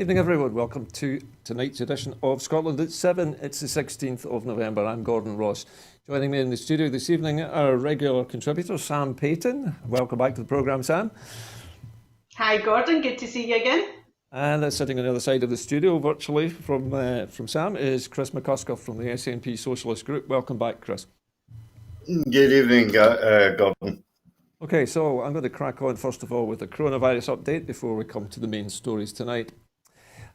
Evening, everyone. Welcome to tonight's edition of Scotland at 7. It's the 16th of November. I'm Gordon Ross. Joining me in the studio this evening, our regular contributor, Sam Payton. Welcome back to the programme, Sam. Hi, Gordon. Good to see you again. And sitting on the other side of the studio, virtually from Sam, is Chris McCusker from the SNP Socialist Group. Welcome back, Chris. Good evening, Gordon. Okay, so I'm going to crack on first of all with the coronavirus update before we come to the main stories tonight.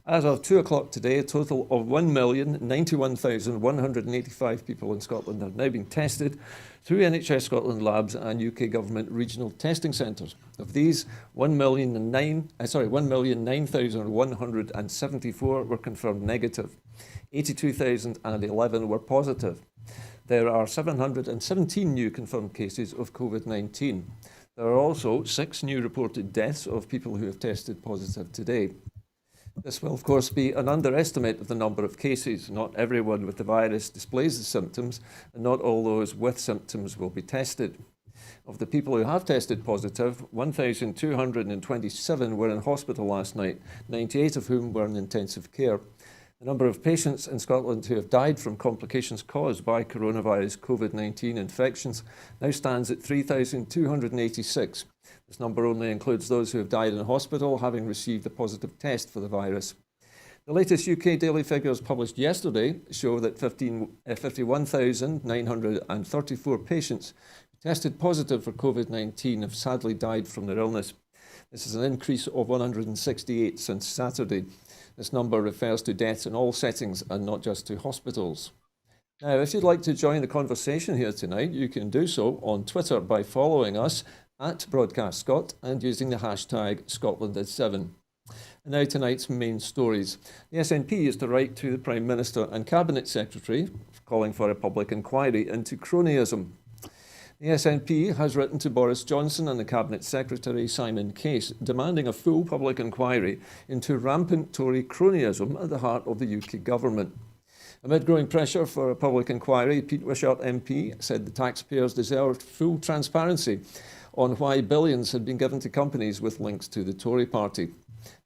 As of 2 o'clock today, a total of 1,091,185 people in Scotland have now been tested through NHS Scotland labs and UK government regional testing centres. Of these, 1,009,174 were confirmed negative. 82,011 were positive. There are 717 new confirmed cases of COVID-19. There are also 6 new reported deaths of people who have tested positive today. This will, of course, be an underestimate of the number of cases. Not everyone with the virus displays the symptoms, and not all those with symptoms will be tested. Of the people who have tested positive, 1,227 were in hospital last night, 98 of whom were in intensive care. The number of patients in Scotland who have died from complications caused by coronavirus COVID-19 infections now stands at 3,286. This number only includes those who have died in hospital having received a positive test for the virus. The latest UK daily figures published yesterday show that 51,934 patients who tested positive for COVID-19 have sadly died from their illness. This is an increase of 168 since Saturday. This number refers to deaths in all settings and not just to hospitals. Now, if you'd like to join the conversation here tonight, you can do so on Twitter by following us at Broadcast Scot and using the hashtag Scotland@7. And now tonight's main stories. The SNP is to write to the Prime Minister and Cabinet Secretary calling for a public inquiry into cronyism. The SNP has written to Boris Johnson and the Cabinet Secretary Simon Case demanding a full public inquiry into rampant Tory cronyism at the heart of the UK government. Amid growing pressure for a public inquiry, Pete Wishart MP said the taxpayers deserved full transparency on why billions had been given to companies with links to the Tory party.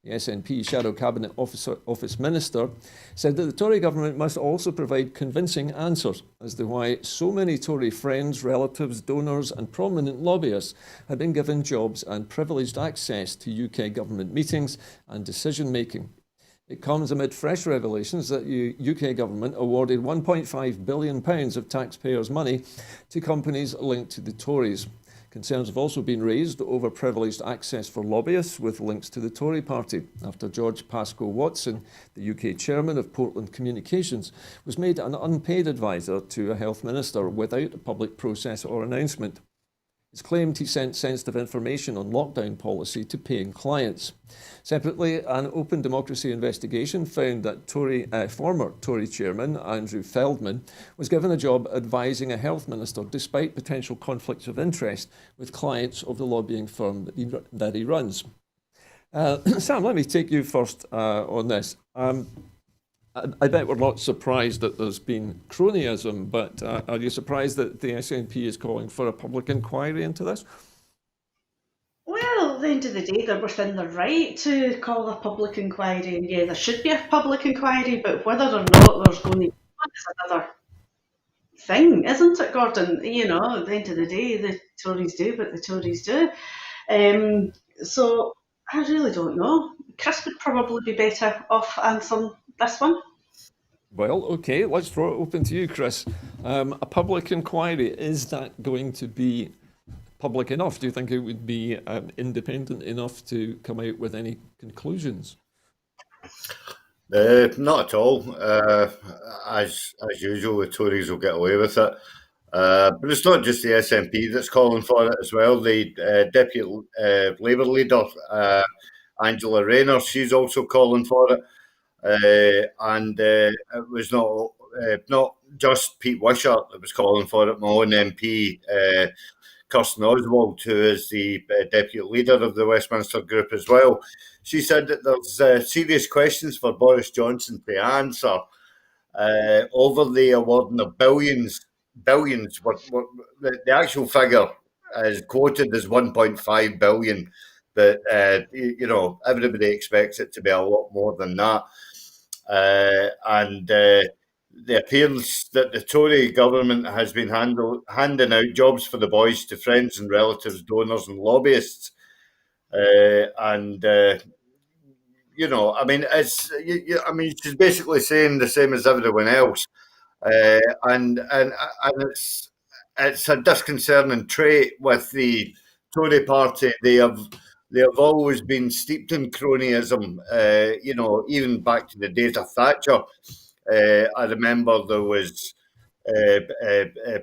The SNP Shadow Cabinet Office Minister said that the Tory government must also provide convincing answers as to why so many Tory friends, relatives, donors and prominent lobbyists had been given jobs and privileged access to UK government meetings and decision making. It comes amid fresh revelations that the UK government awarded £1.5 billion of taxpayers' money to companies linked to the Tories. Concerns have also been raised over privileged access for lobbyists with links to the Tory party after George Pascoe Watson, the UK chairman of Portland Communications, was made an unpaid advisor to a health minister without a public process or announcement. It's claimed he sent sensitive information on lockdown policy to paying clients. Separately, an open democracy investigation found that former Tory chairman Andrew Feldman was given a job advising a health minister despite potential conflicts of interest with clients of the lobbying firm that he runs. Sam, let me take you first on this. I bet we're not surprised that there's been cronyism, but are you surprised that the SNP is calling for a public inquiry into this? Well, at the end of the day, they're within their right to call a public inquiry, and yeah, there should be a public inquiry, but whether or not there's going to be one is another thing, isn't it, Gordon? You know, at the end of the day, the Tories do what the Tories do. So I really don't know. Chris would probably be better off answering this one. Well, okay, let's throw it open to you, Chris. A public inquiry, is that going to be public enough? Do you think it would be independent enough to come out with any conclusions? Not at all. As usual, the Tories will get away with it. But it's not just the SNP that's calling for it as well. The Deputy Labour leader, Angela Rayner, she's also calling for it. And it was not just Pete Wishart that was calling for it. My own MP, Kirsten Oswald, who is the deputy leader of the Westminster Group as well, she said that there's serious questions for Boris Johnson to answer over the awarding of billions. The actual figure is quoted as 1.5 billion, but everybody expects it to be a lot more than that. And it appears that the Tory government has been handing out jobs for the boys to friends and relatives, donors, and lobbyists. She's basically saying the same as everyone else, and it's a disconcerting trait with the Tory party. They have always been steeped in cronyism. Even back to the days of Thatcher. I remember there was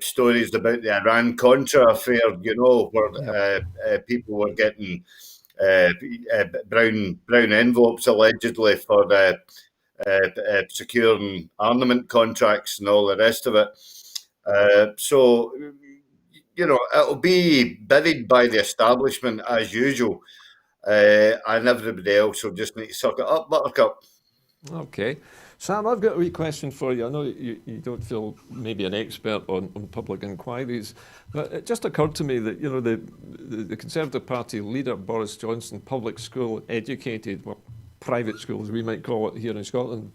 stories about the Iran-Contra affair, where people were getting brown envelopes allegedly for securing armament contracts and all the rest of it. So it'll be buried by the establishment as usual, and everybody else will just need to suck it up, buttercup. Okay. Sam, I've got a wee question for you. I know you don't feel maybe an expert on public inquiries, but it just occurred to me that, the Conservative Party leader, Boris Johnson, public school educated, well, private schools, we might call it here in Scotland.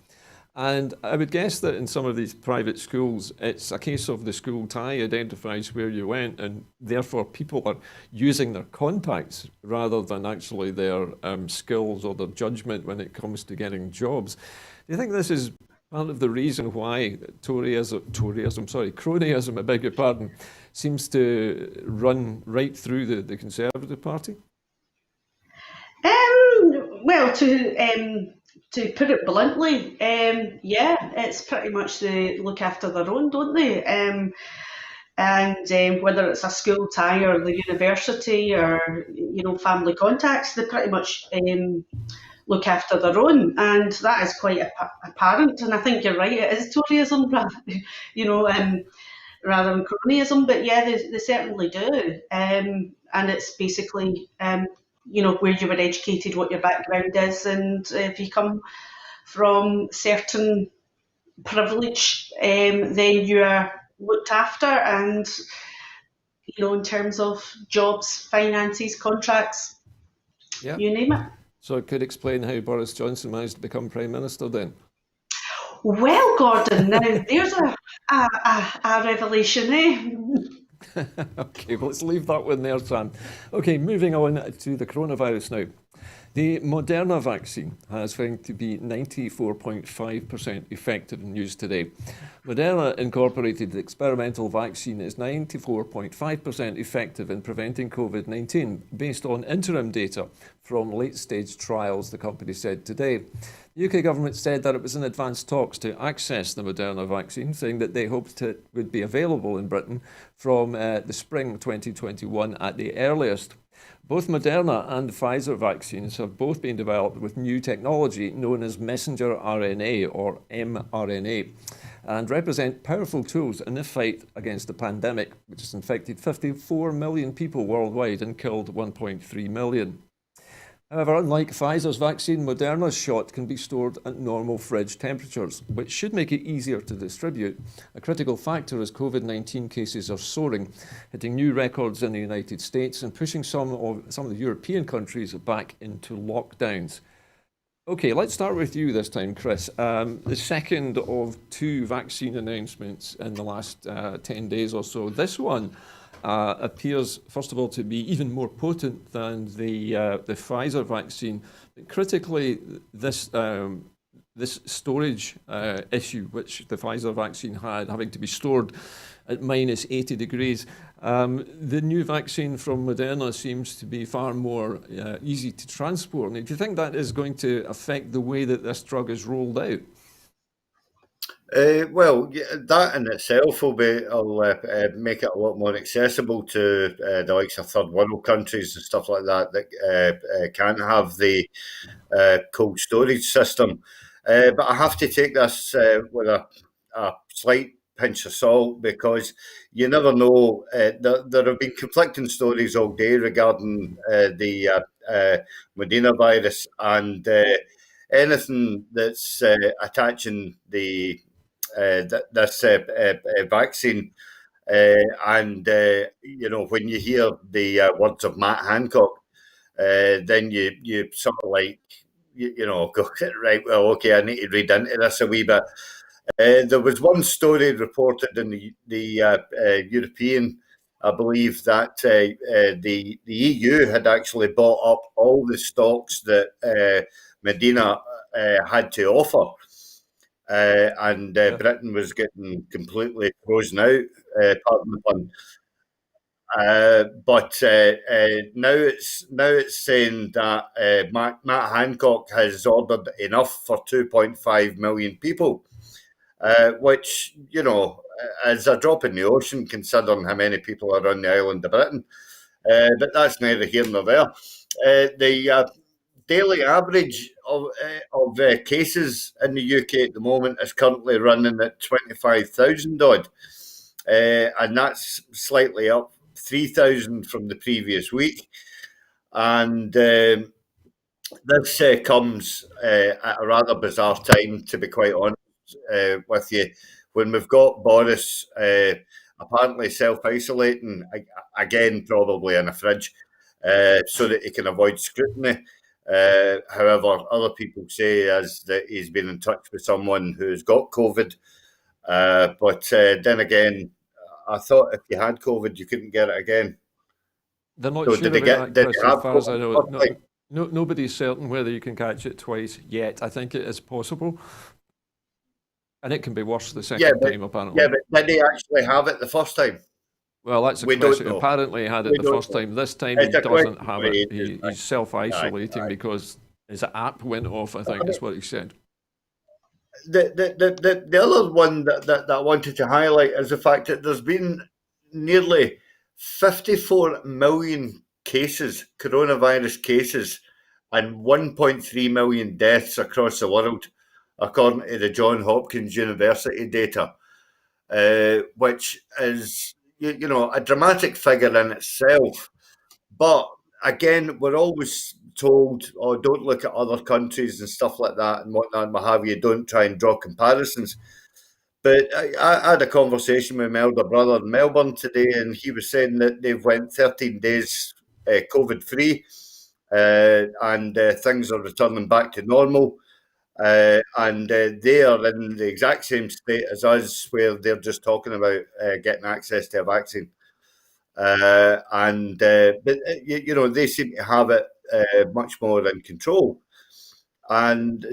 And I would guess that in some of these private schools, it's a case of the school tie identifies where you went, and therefore people are using their contacts rather than actually their skills or their judgment when it comes to getting jobs. Do you think this is part of the reason why cronyism, I beg your pardon, seems to run right through the Conservative Party? Well, to put it bluntly, it's pretty much they look after their own, don't they? And whether it's a school tie or the university or family contacts, they pretty much look after their own, and that is quite apparent. And I think you're right; it is Toryism, rather than cronyism. But yeah, they certainly do, and it's basically where you were educated, what your background is, and if you come from certain privilege, then you are looked after, and in terms of jobs, finances, contracts, Yeah. you name it. So it could explain how Boris Johnson managed to become Prime Minister then. Well, Gordon, now there's a revelation, eh? Okay, well, let's leave that one there, Sam. Okay, moving on to the coronavirus now. The Moderna vaccine has found to be 94.5% effective in news today. Moderna Incorporated experimental vaccine is 94.5% effective in preventing COVID-19, based on interim data from late-stage trials, the company said today. The UK government said that it was in advanced talks to access the Moderna vaccine, saying that they hoped it would be available in Britain from the spring 2021 at the earliest. Both Moderna and Pfizer vaccines have both been developed with new technology known as messenger RNA, or mRNA, and represent powerful tools in the fight against the pandemic, which has infected 54 million people worldwide and killed 1.3 million. However, unlike Pfizer's vaccine, Moderna's shot can be stored at normal fridge temperatures, which should make it easier to distribute, a critical factor as COVID-19 cases are soaring, hitting new records in the United States and pushing some of the European countries back into lockdowns. Okay, let's start with you this time, Chris. The second of two vaccine announcements in the last 10 days or so. This one appears, first of all, to be even more potent than the Pfizer vaccine. But critically, this storage issue, which the Pfizer vaccine had, having to be stored at minus 80 degrees, the new vaccine from Moderna seems to be far more easy to transport. Now, do you think that is going to affect the way that this drug is rolled out? That in itself will make it a lot more accessible to the likes of third world countries and stuff like that can't have the cold storage system. But I have to take this with a slight pinch of salt, because you never know. There have been conflicting stories all day regarding the Moderna virus, and anything that's attaching this vaccine. When you hear the words of Matt Hancock, then you sort of like, go, right, well, okay, I need to read into this a wee bit. There was one story reported in the European, I believe, that the EU had actually bought up all the stocks that Medina had to offer. And Britain was getting completely frozen out, pardon the pun. But now it's saying that Matt Hancock has ordered enough for 2.5 million people, which is a drop in the ocean considering how many people are on the island of Britain. But that's neither here nor there. The daily average of cases in the UK at the moment is currently running at 25,000 odd, and that's slightly up 3,000 from the previous week. And this comes at a rather bizarre time, to be quite honest with you, when we've got Boris apparently self-isolating, again, probably in a fridge, so that he can avoid scrutiny. However, other people say that he's been in touch with someone who's got COVID. But then again, I thought if you had COVID, you couldn't get it again. They're not So sure did about that, Chris, as far as I COVID? know. Nobody's certain whether you can catch it twice yet. I think it is possible. And it can be worse the second time, apparently. Yeah, but did he actually have it the first time? Well, that's a question. Apparently he had it the first time. This time he doesn't have it. He's self-isolating because his app went off, I think is what he said. The other one that I wanted to highlight is the fact that there's been nearly 54 million cases, coronavirus cases, and 1.3 million deaths across the world, according to the Johns Hopkins University data, which is, a dramatic figure in itself. But again, we're always told, oh, don't look at other countries and stuff like that and whatnot, and what have you. Don't try and draw comparisons. But I had a conversation with my elder brother in Melbourne today, and he was saying that they've went 13 days COVID-free, and things are returning back to normal. And they are in the exact same state as us, where they're just talking about getting access to a vaccine. But they seem to have it much more in control. And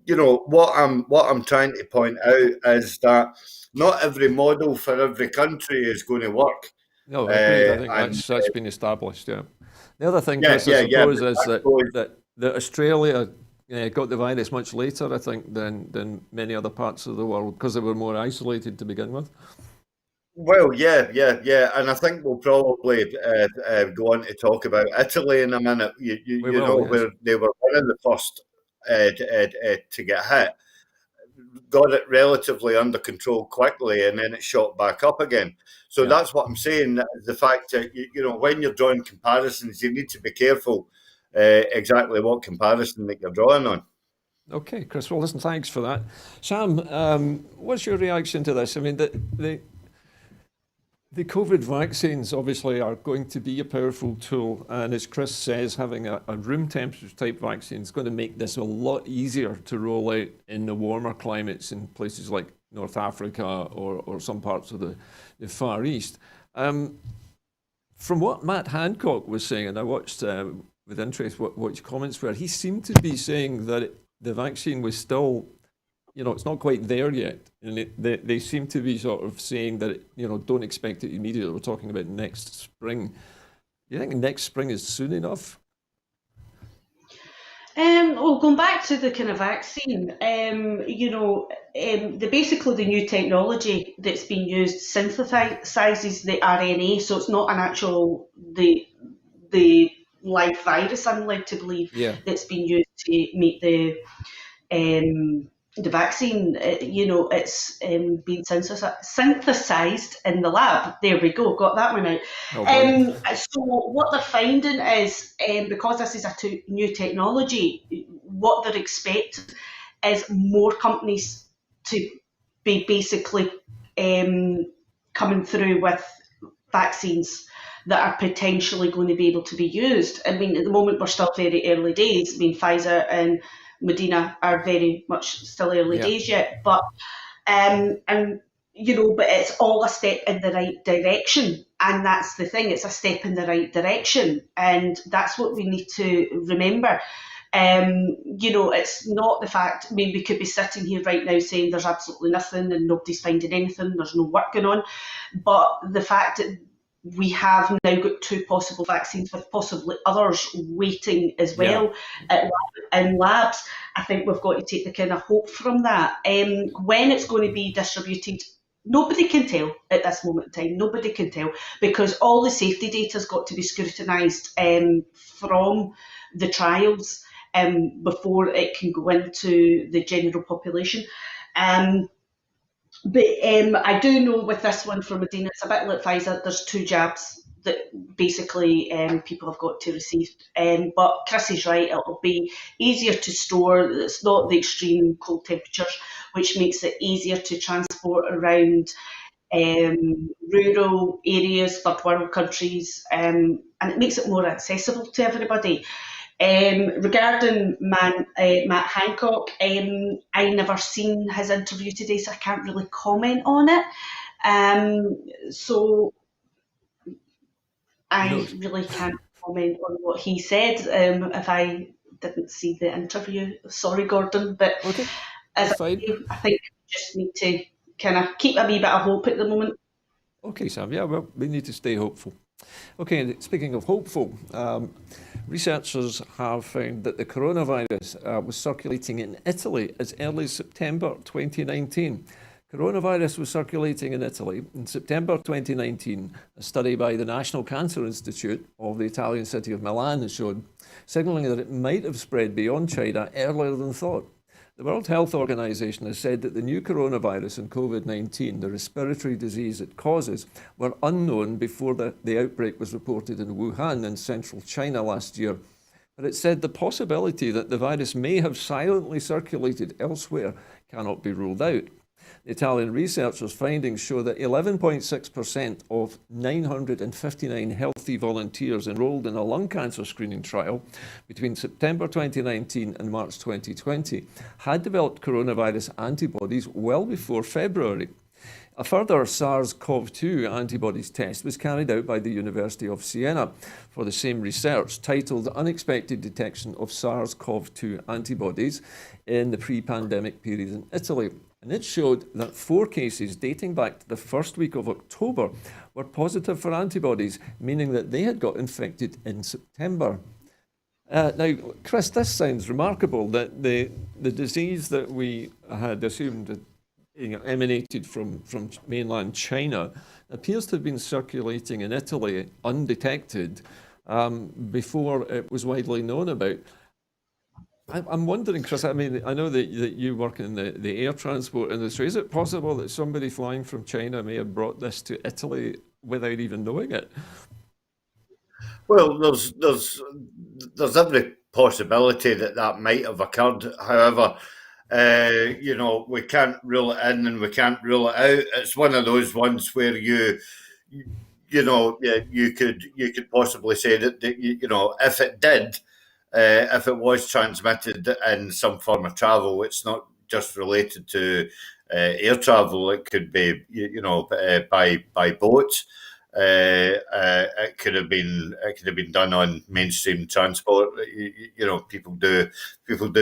what I'm trying to point out is that not every model for every country is going to work. No, agreed. I think that's been established. Yeah. The other thing, Chris, I suppose, is that Australia got the virus much later, I think, than many other parts of the world because they were more isolated to begin with. Well, yeah, and I think we'll probably go on to talk about Italy in a minute. Where they were one of the first to get hit, got it relatively under control quickly, and then it shot back up again. So that's what I'm saying. The fact that when you're drawing comparisons, you need to be careful exactly what comparison that you're drawing on. Okay, Chris. Well, listen, thanks for that. Sam, what's your reaction to this? I mean, the COVID vaccines obviously are going to be a powerful tool, and as Chris says, having a room temperature type vaccine is going to make this a lot easier to roll out in the warmer climates in places like North Africa or some parts of the Far East. From what Matt Hancock was saying, and I watched with interest what his comments were, he seemed to be saying that the vaccine was still, it's not quite there yet. And they seem to be sort of saying that, don't expect it immediately. We're talking about next spring. Do you think next spring is soon enough? Well, going back to the kind of vaccine, basically the new technology that's been used synthesizes the RNA, so it's not an actual the live virus, I'm led to believe, that's been used to make the vaccine. It's been synthesized in the lab. There we go, got that one out. So what they're finding is, because this is a new technology, what they're expecting is more companies to be basically coming through with vaccines. that are potentially going to be able to be used. I mean, at the moment, we're still very early days. I mean, Pfizer and Medina are very much still early Yeah. days yet, but and but it's all a step in the right direction, and that's the thing. It's a step in the right direction, and that's what we need to remember. It's not the fact. I mean, we could be sitting here right now saying there's absolutely nothing and nobody's finding anything. There's no work going on, but the fact that we have now got 2 possible vaccines with possibly others waiting as well in labs. I think we've got to take the kind of hope from that. When it's going to be distributed, nobody can tell at this moment in time. Nobody can tell, because all the safety data has got to be scrutinised from the trials before it can go into the general population. But I do know with this one from Medina, it's a bit like Pfizer. There's 2 jabs that basically people have got to receive. But Chris is right, it'll be easier to store. It's not the extreme cold temperatures, which makes it easier to transport around rural areas, third world countries, and it makes it more accessible to everybody. Regarding Matt Hancock, I never seen his interview today, so I can't really comment on it. So I really can't comment on what he said if I didn't see the interview. Sorry, Gordon, but Okay, as that's fine. I think we just need to kind of keep a wee bit of hope at the moment. Okay, Sam. Yeah, well, we need to stay hopeful. Okay, speaking of hopeful, researchers have found that the coronavirus was circulating in Italy as early as September 2019. Coronavirus was circulating in Italy in September 2019. A study by the National Cancer Institute of the Italian city of Milan has shown, signalling that it might have spread beyond China earlier than thought. The World Health Organization has said that the new coronavirus and COVID-19, the respiratory disease it causes, were unknown before the outbreak was reported in Wuhan in central China last year. But it said the possibility that the virus may have silently circulated elsewhere cannot be ruled out. The Italian researchers' findings show that 11.6% of 959 healthy volunteers enrolled in a lung cancer screening trial between September 2019 and March 2020 had developed coronavirus antibodies well before February. A further SARS-CoV-2 antibodies test was carried out by the University of Siena for the same research, titled Unexpected Detection of SARS-CoV-2 Antibodies in the Pre-Pandemic Period in Italy. And it showed that 4 cases dating back to the first week of October were positive for antibodies, meaning that they had got infected in September. Now, Chris, this sounds remarkable, that the disease that we had assumed emanated from mainland China appears to have been circulating in Italy undetected before it was widely known about. I'm wondering, Chris, I mean, I know that you work in the air transport industry. Is it possible that somebody flying from China may have brought this to Italy without even knowing it? Well, there's every possibility that might have occurred. However, we can't rule it in and we can't rule it out. It's one of those ones where you could possibly say that if it did, if it was transmitted in some form of travel, it's not just related to air travel. It could be by boat. It could have been done on mainstream transport. People do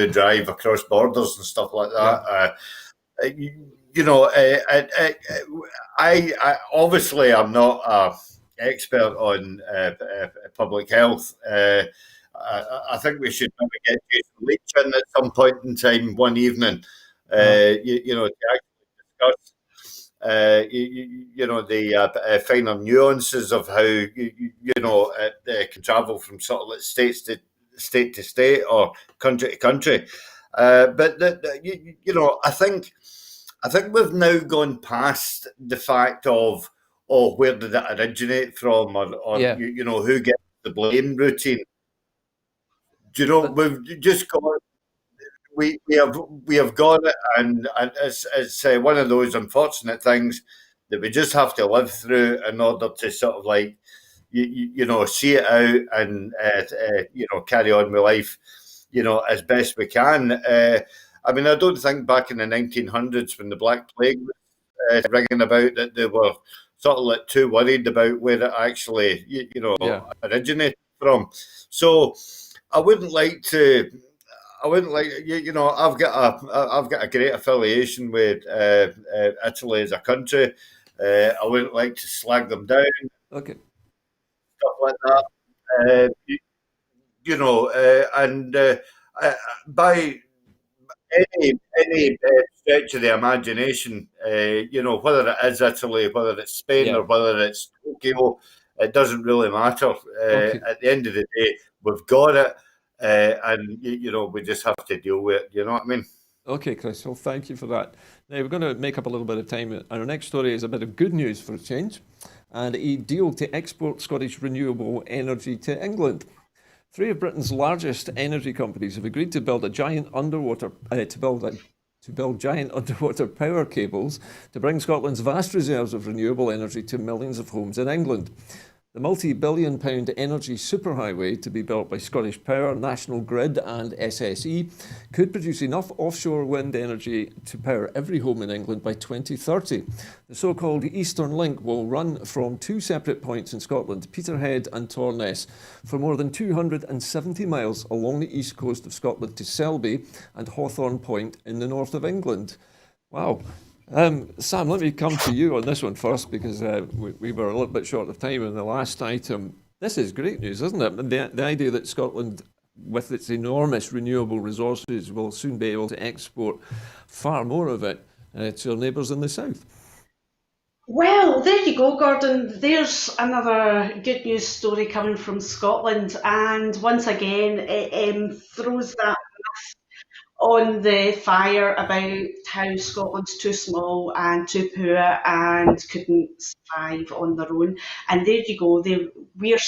drive across borders and stuff like that. I obviously I'm not an expert on public health. I think we should maybe get Jason Leach in at some point in time one evening, to actually discuss, the finer nuances of how it can travel from sort of like state to state or country to country. But I think we've now gone past the fact of where did it originate from or who gets the blame routine. Do you know, we've just got we have got it, and it's one of those unfortunate things that we just have to live through in order to sort of like see it out and carry on with life, as best we can. I mean, I don't think back in the 1900s when the Black Plague was ringing about that they were sort of like too worried about where it actually, Yeah. originated from. So I wouldn't like to. I wouldn't like I've got a great affiliation with Italy as a country. I wouldn't like to slag them down, Okay. stuff like that. And by any stretch of the imagination, whether it is Italy, whether it's Spain, Yeah. or whether it's Tokyo, it doesn't really matter. Okay. At the end of the day, we've got it, and we just have to deal with it. You know what I mean? Okay, Chris. Well, thank you for that. Now we're going to make up a little bit of time, and our next story is a bit of good news for a change, and a deal to export Scottish renewable energy to England. Three of Britain's largest energy companies have agreed to build a giant underwater to build giant underwater power cables to bring Scotland's vast reserves of renewable energy to millions of homes in England. The multi-billion-pound energy superhighway to be built by Scottish Power, National Grid and SSE could produce enough offshore wind energy to power every home in England by 2030. The so-called Eastern Link will run from two separate points in Scotland, Peterhead and Torness, for more than 270 miles along the east coast of Scotland to Selby and Hawthorne Point in the north of England. Wow. Sam, let me come to you on this one first because we were a little bit short of time in the last item. This is great news, isn't it? The idea that Scotland, with its enormous renewable resources, will soon be able to export far more of it to our neighbours in the south. Well, there you go, Gordon. There's another good news story coming from Scotland, and once again, it throws that on the fire about how Scotland's too small and too poor and couldn't survive on their own. And there you go, we're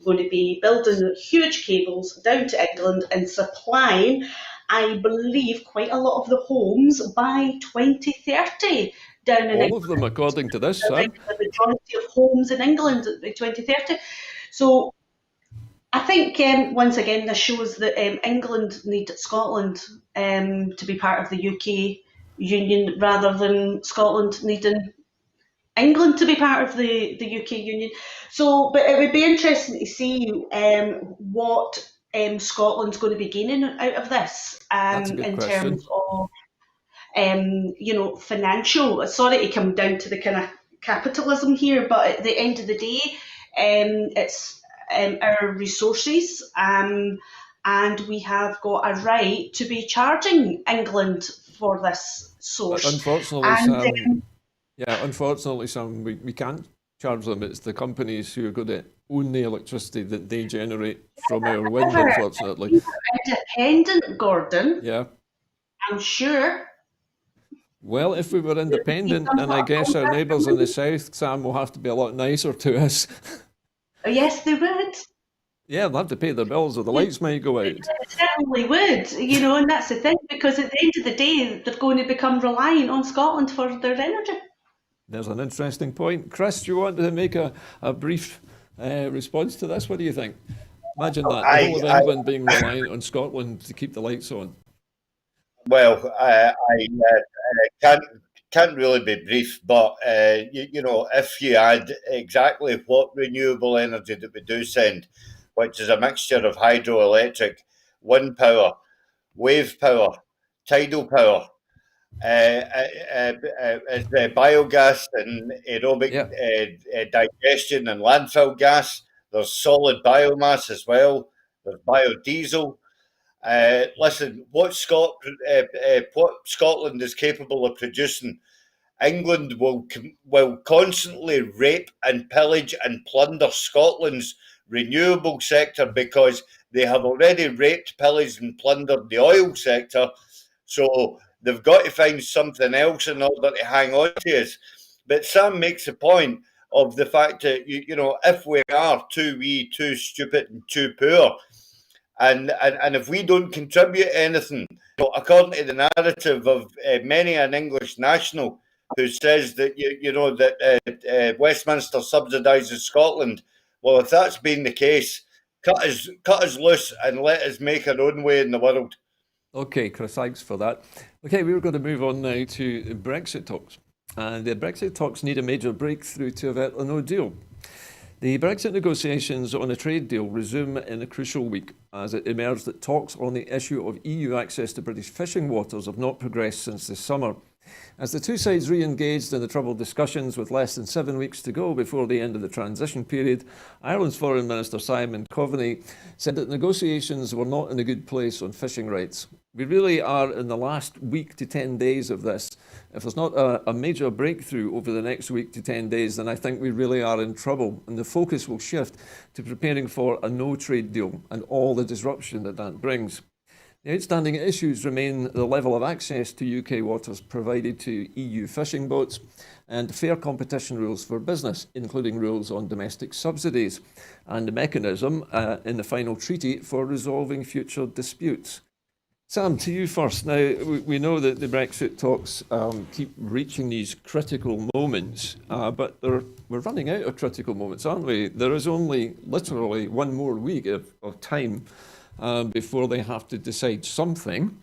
going to be building huge cables down to England and supplying, I believe, quite a lot of the homes by 2030 down in England. All of them, according to this, Sam. The majority of homes in England by 2030. So I think once again this shows that England need Scotland to be part of the UK Union rather than Scotland needing England to be part of the UK Union. So, but it would be interesting to see what Scotland's going to be gaining out of this That's a good in question. terms of financial. Sorry to come down to the kind of capitalism here, but at the end of the day, it's our resources, and we have got a right to be charging England for this But source. unfortunately, And Sam, we can't charge them. It's the companies who are going to own the electricity that they generate from our wind, however, unfortunately. if you're independent, Gordon, Yeah. I'm sure. Well, if we were independent, and I guess our neighbours in the south, Sam, will have to be a lot nicer to us. Oh, yes, they would. Yeah, they'll have to pay their bills or the lights might go out. They certainly would, and that's the thing, because at the end of the day, they're going to become reliant on Scotland for their energy. There's an interesting point. Chris, do you want to make a brief response to this? What do you think? Imagine that, the whole of England being reliant on Scotland to keep the lights on. Well, I can't really be brief, but if you add exactly what renewable energy that we do send, which is a mixture of hydroelectric, wind power, wave power, tidal power, biogas and aerobic digestion and landfill gas. There's solid biomass as well. There's biodiesel. Listen, what Scotland is capable of producing, England will constantly rape and pillage and plunder Scotland's renewable sector because they have already raped, pillaged, and plundered the oil sector. So they've got to find something else in order to hang on to us. But Sam makes a point of the fact that if we are too wee, too stupid, and too poor, and if we don't contribute anything, according to the narrative of many an English national who says that Westminster subsidises Scotland, well, if that's been the case, cut us loose and let us make our own way in the world. Okay, Chris, thanks for that. Okay, we're going to move on now to Brexit talks. And the Brexit talks need a major breakthrough to avert a no deal. The Brexit negotiations on a trade deal resume in a crucial week as it emerged that talks on the issue of EU access to British fishing waters have not progressed since the summer. As the two sides re-engaged in the troubled discussions with less than 7 weeks to go before the end of the transition period, Ireland's Foreign Minister Simon Coveney said that negotiations were not in a good place on fishing rights. We really are in the last week to 10 days of this. If there's not a major breakthrough over the next week to 10 days, then I think we really are in trouble, and the focus will shift to preparing for a no-trade deal and all the disruption that that brings. The outstanding issues remain the level of access to UK waters provided to EU fishing boats and fair competition rules for business, including rules on domestic subsidies, and the mechanism in the final treaty for resolving future disputes. Sam, to you first. Now, we know that the Brexit talks keep reaching these critical moments, but we're running out of critical moments, aren't we? There is only literally one more week of time before they have to decide something,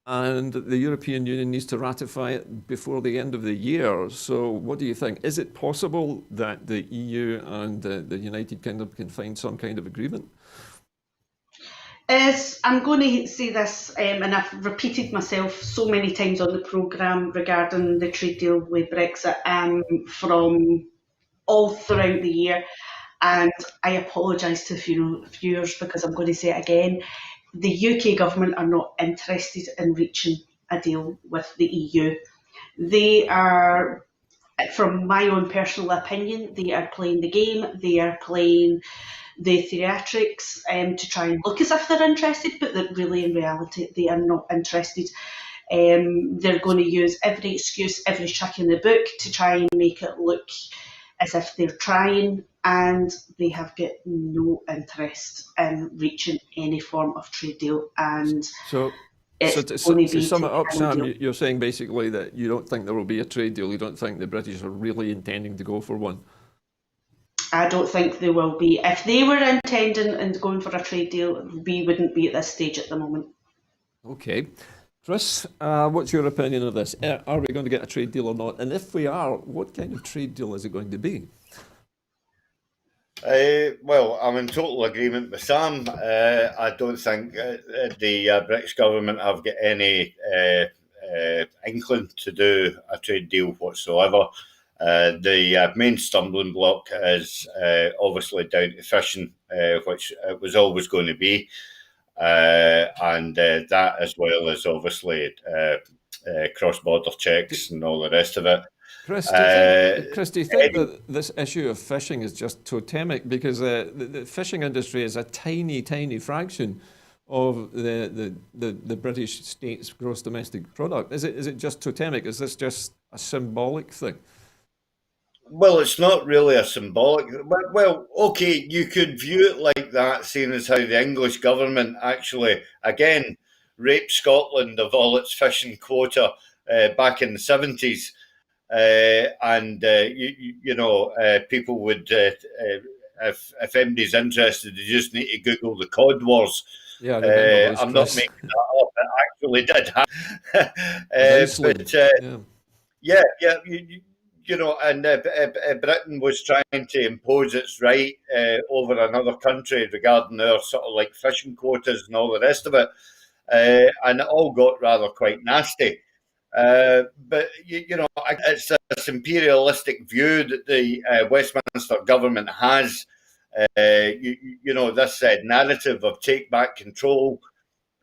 and the European Union needs to ratify it before the end of the year. So what do you think? Is it possible that the EU and the United Kingdom can find some kind of agreement? I'm going to say this, and I've repeated myself so many times on the programme regarding the trade deal with Brexit from all throughout the year. And I apologise to viewers because I'm going to say it again. The UK government are not interested in reaching a deal with the EU. They are, from my own personal opinion, they are playing the game. They are playing the theatrics to try and look as if they're interested, but that really in reality they are not interested. They're going to use every excuse, every trick in the book to try and make it look as if they're trying, and they have got no interest in reaching any form of trade deal. And to sum it up, Sam, you're saying basically that you don't think there will be a trade deal. You don't think the British are really intending to go for one. I don't think they will be. If they were intending and going for a trade deal, we wouldn't be at this stage at the moment. Okay. Chris, what's your opinion of this? Are we going to get a trade deal or not? And if we are, what kind of trade deal is it going to be? Well, I'm in total agreement with Sam. I don't think the British government have got any inkling to do a trade deal whatsoever. The main stumbling block is obviously down to fishing, which it was always going to be. And that, as well as obviously cross-border checks and all the rest of it. Chris, do you think that this issue of fishing is just totemic? Because the fishing industry is a tiny, tiny fraction of the British state's gross domestic product. Is it just totemic? Is this just a symbolic thing? Well, it's not really a symbolic. Well, okay, you could view it like that, seeing as how the English government actually, again, raped Scotland of all its fishing quota back in the 70s. People would, if anybody's interested, they just need to Google the Cod Wars. Yeah, I remember those, I'm not making that up. It actually did happen. Britain was trying to impose its right over another country regarding their sort of like fishing quotas and all the rest of it. And it all got rather quite nasty. But it's this imperialistic view that the Westminster government has. This narrative of take back control.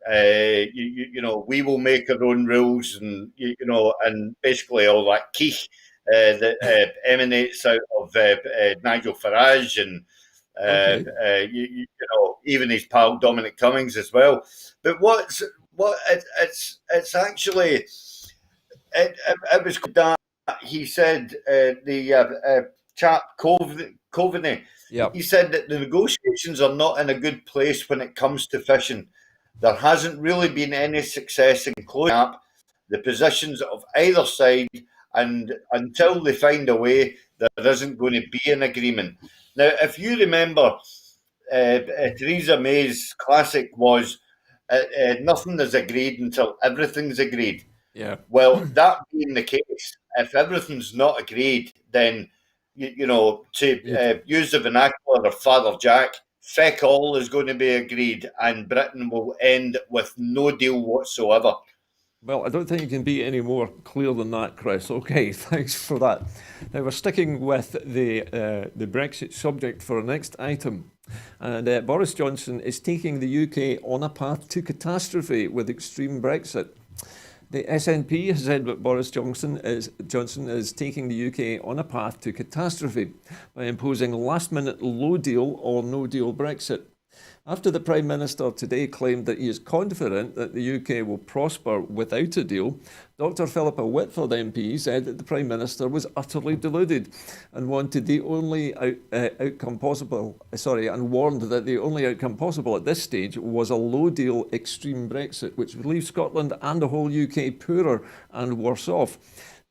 We will make our own rules, and and basically all that quiche that emanates out of Nigel Farage and even his pal Dominic Cummings as well. But it's actually. It was that he said, the chap Coveney, yep. He said that the negotiations are not in a good place when it comes to fishing. There hasn't really been any success in closing up the positions of either side, and until they find a way, there isn't going to be an agreement. Now, if you remember, Theresa May's classic was nothing is agreed until everything's agreed. Yeah. Well, that being the case, if everything's not agreed, then, to use the vernacular of Father Jack, feck all is going to be agreed and Britain will end with no deal whatsoever. Well, I don't think you can be any more clear than that, Chris. Okay, thanks for that. Now we're sticking with the Brexit subject for our next item. And Boris Johnson is taking the UK on a path to catastrophe with extreme Brexit. The SNP has said that Boris Johnson is taking the UK on a path to catastrophe by imposing last-minute low deal or no deal Brexit. After the Prime Minister today claimed that he is confident that the UK will prosper without a deal, Dr Philippa Whitford MP said that the Prime Minister was utterly deluded and wanted the only outcome possible, and warned that the only outcome possible at this stage was a low deal extreme Brexit, which would leave Scotland and the whole UK poorer and worse off.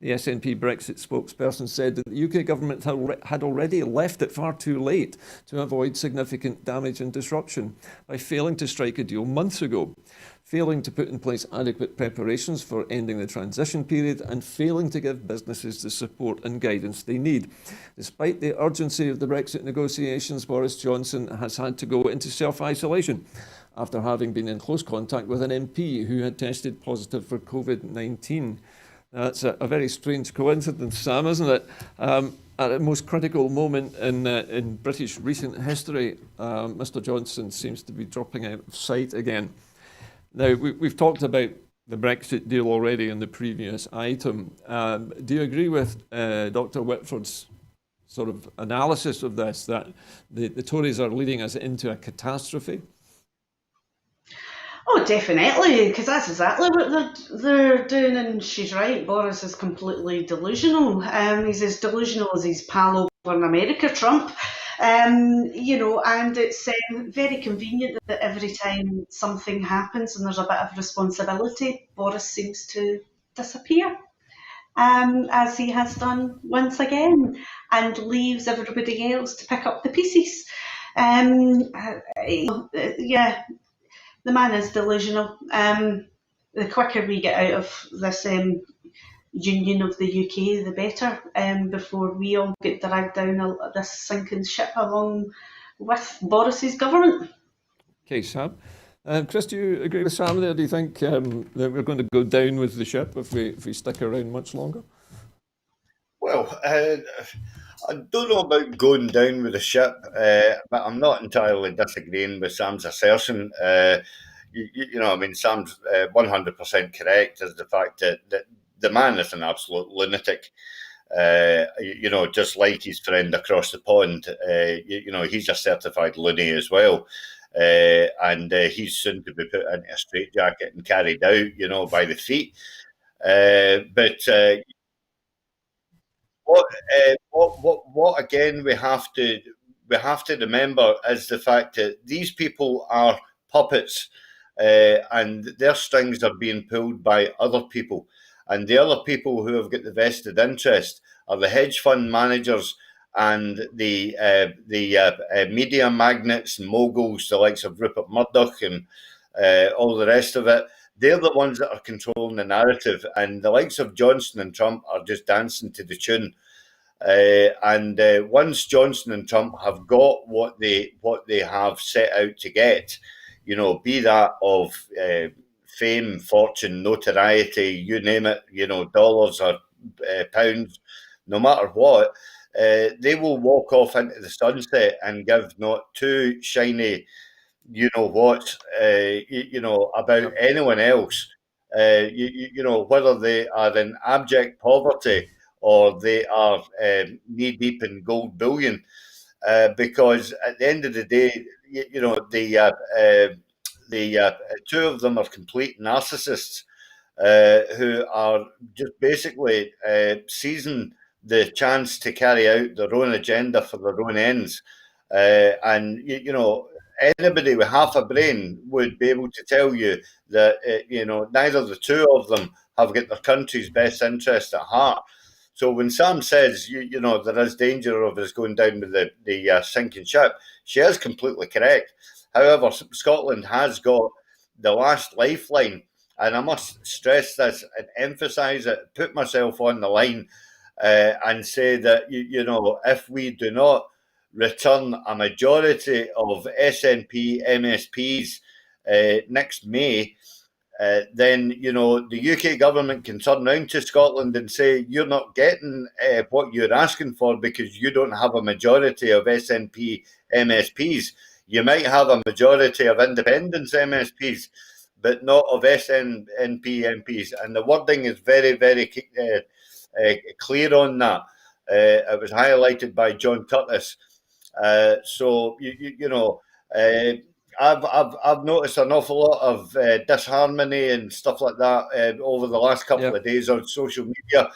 The SNP Brexit spokesperson said that the UK government had already left it far too late to avoid significant damage and disruption by failing to strike a deal months ago, failing to put in place adequate preparations for ending the transition period, and failing to give businesses the support and guidance they need. Despite the urgency of the Brexit negotiations, Boris Johnson has had to go into self-isolation after having been in close contact with an MP who had tested positive for COVID-19. That's a very strange coincidence, Sam, isn't it? At the most critical moment in British recent history, Mr Johnson seems to be dropping out of sight again. Now, we've talked about the Brexit deal already in the previous item. Do you agree with Dr Whitford's sort of analysis of this, that the Tories are leading us into a catastrophe? Oh, definitely, because that's exactly what they're doing, and she's right. Boris is completely delusional. He's as delusional as his pal over in America, Trump. And it's very convenient that every time something happens and there's a bit of responsibility, Boris seems to disappear, as he has done once again, and leaves everybody else to pick up the pieces. Yeah, the man is delusional. The quicker we get out of this union of the UK, the better, before we all get dragged down this sinking ship along with Boris's government. Okay, Sam. Chris, do you agree with Sam there? Do you think that we're going to go down with the ship if we stick around much longer? Well, I don't know about going down with the ship, but I'm not entirely disagreeing with Sam's assertion. Sam's 100% correct, is the fact that the man is an absolute lunatic. Just like his friend across the pond, he's a certified loony as well. And he's soon to be put into a straitjacket and carried out, by the feet. But what again we have to remember is the fact that these people are puppets, and their strings are being pulled by other people, and the other people who have got the vested interest are the hedge fund managers and the media magnates and moguls, the likes of Rupert Murdoch and all the rest of it. They're the ones that are controlling the narrative, and the likes of Johnson and Trump are just dancing to the tune. And once Johnson and Trump have got what they have set out to get, be that of fame, fortune, notoriety, you name it, dollars or pounds, no matter what, they will walk off into the sunset and give not too shiny what, about anyone else, whether they are in abject poverty or they are knee deep in gold bullion, because at the end of the day, the two of them are complete narcissists, who are just basically seizing the chance to carry out their own agenda for their own ends. And anybody with half a brain would be able to tell you that neither the two of them have got their country's best interest at heart. So when Sam says, you know, there is danger of us going down with the sinking ship, she is completely correct. However, Scotland has got the last lifeline, and I must stress this and emphasise it, put myself on the line, and say that, you know, if we do not return a majority of SNP MSPs next May, then, you know, the UK government can turn round to Scotland and say, you're not getting what you're asking for because you don't have a majority of SNP MSPs. You might have a majority of independence MSPs, but not of SNP MPs. And the wording is very, very clear on that. It was highlighted by John Curtis. So, you know, I've noticed an awful lot of disharmony and stuff like that over the last couple of days on social media.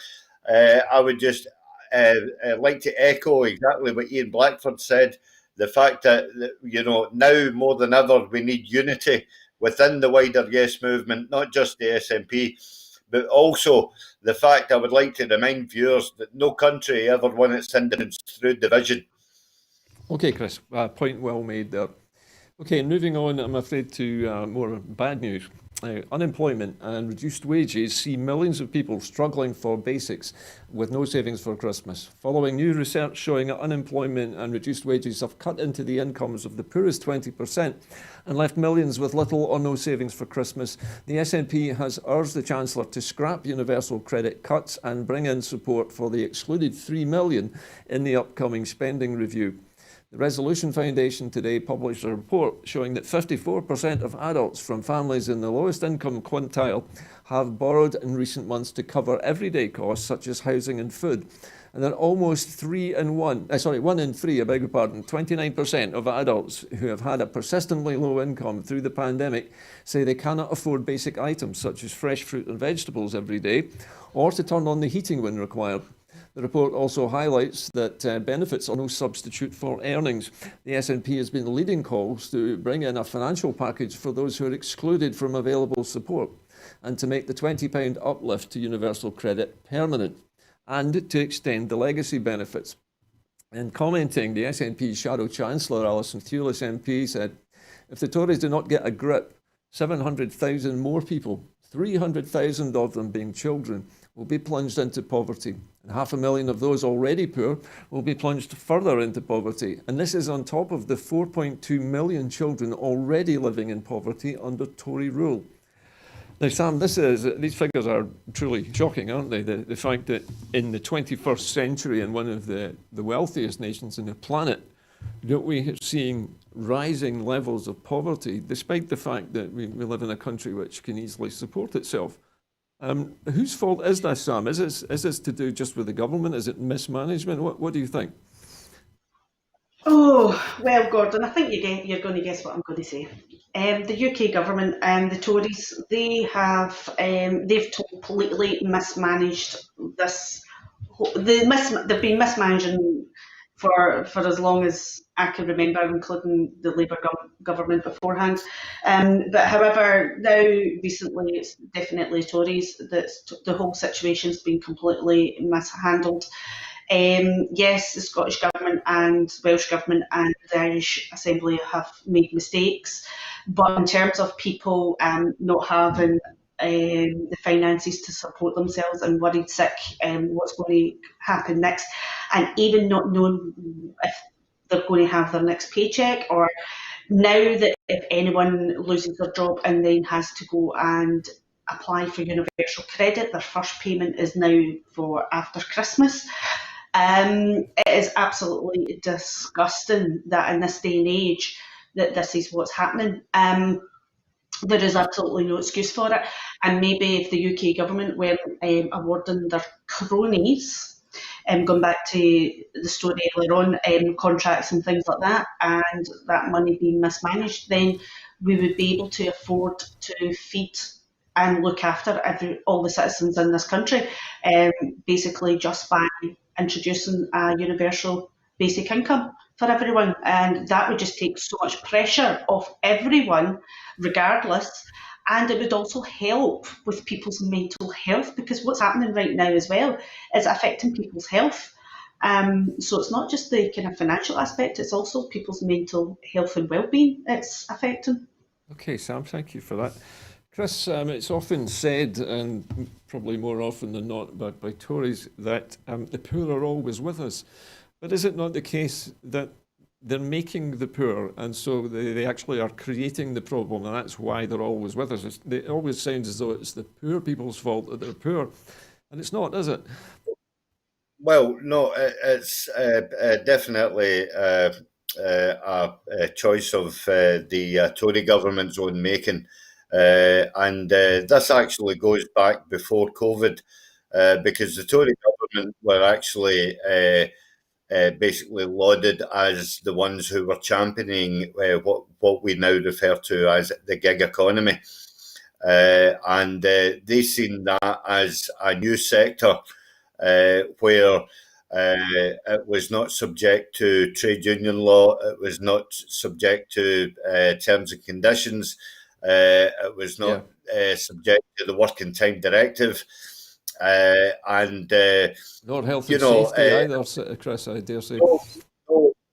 I would just like to echo exactly what Ian Blackford said. The fact that, you know, now more than ever, we need unity within the wider Yes movement, not just the SNP, but also the fact I would like to remind viewers that no country ever won its independence through division. Okay, Chris, point well made there. Okay, moving on, I'm afraid, to more bad news. Unemployment and reduced wages see millions of people struggling for basics with no savings for Christmas. Following new research showing that unemployment and reduced wages have cut into the incomes of the poorest 20% and left millions with little or no savings for Christmas, the SNP has urged the Chancellor to scrap universal credit cuts and bring in support for the excluded $3 million in the upcoming spending review. The Resolution Foundation today published a report showing that 54% of adults from families in the lowest income quintile have borrowed in recent months to cover everyday costs such as housing and food. And that almost 1 in 3, 29% of adults who have had a persistently low income through the pandemic say they cannot afford basic items such as fresh fruit and vegetables every day, or to turn on the heating when required. The report also highlights that benefits are no substitute for earnings. The SNP has been leading calls to bring in a financial package for those who are excluded from available support and to make the £20 uplift to universal credit permanent and to extend the legacy benefits. In commenting, the SNP Shadow Chancellor Alison Thewliss MP said, if the Tories do not get a grip, 700,000 more people, 300,000 of them being children, will be plunged into poverty. And 500,000 of those already poor will be plunged further into poverty. And this is on top of the 4.2 million children already living in poverty under Tory rule. Now, Sam, these figures are truly shocking, aren't they? The fact that in the 21st century, in one of the wealthiest nations on the planet, don't we seeing rising levels of poverty, despite the fact that we live in a country which can easily support itself? Whose fault is this, Sam? Is this to do just with the government? Is it mismanagement? What do you think? Oh, well, Gordon, I think you're going to guess what I'm going to say. The UK government and the Tories, they've completely mismanaged this. They've been mismanaging for as long as I can remember, including the Labour government beforehand. But however, now recently it's definitely Tories that the whole situation's been completely mishandled. Yes, the Scottish Government and Welsh Government and the Irish Assembly have made mistakes, but in terms of people not having the finances to support themselves and worried sick what's going to happen next, and even not knowing if they're going to have their next paycheck, or now that if anyone loses their job and then has to go and apply for universal credit, their first payment is now for after Christmas. It is absolutely disgusting that in this day and age that this is what's happening. There is absolutely no excuse for it. And maybe if the UK government were awarding their cronies, going back to the story earlier on, contracts and things like that, and that money being mismanaged, then we would be able to afford to feed and look after all the citizens in this country, basically just by introducing a universal basic income for everyone. And that would just take so much pressure off everyone, regardless. And it would also help with people's mental health, because what's happening right now as well is affecting people's health. So it's not just the kind of financial aspect, it's also people's mental health and well-being it's affecting. Okay, Sam, thank you for that. Chris, it's often said, and probably more often than not by Tories, that the poor are always with us. But is it not the case that they're making the poor, and so they actually are creating the problem, and that's why they're always with us? It always sounds as though it's the poor people's fault that they're poor, and it's not, is it? Well, no, it's definitely a choice of the Tory government's own making. And this actually goes back before COVID, because the Tory government were actually basically lauded as the ones who were championing what we now refer to as the gig economy. And they seen that as a new sector where it was not subject to trade union law, it was not subject to terms and conditions, it was not subject to the Working Time Directive, and Not health you and know, safety either, Chris, I dare say.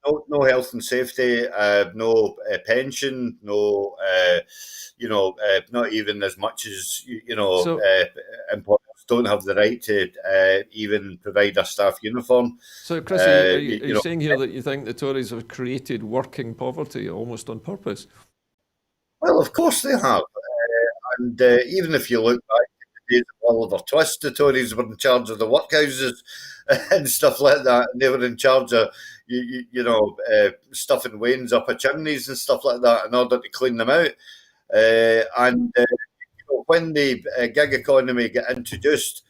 no health and safety, no pension, no, not even as much as, So, employers don't have the right to even provide a staff uniform. so Chris, are You you know, saying here that you think the Tories have created working poverty almost on purpose? well, of course they have. And even if you look back to the days of Oliver Twist, the Tories were in charge of the workhouses and stuff like that. And they were in charge of, stuffing wains up a chimneys and stuff like that in order to clean them out. And when the gig economy got introduced,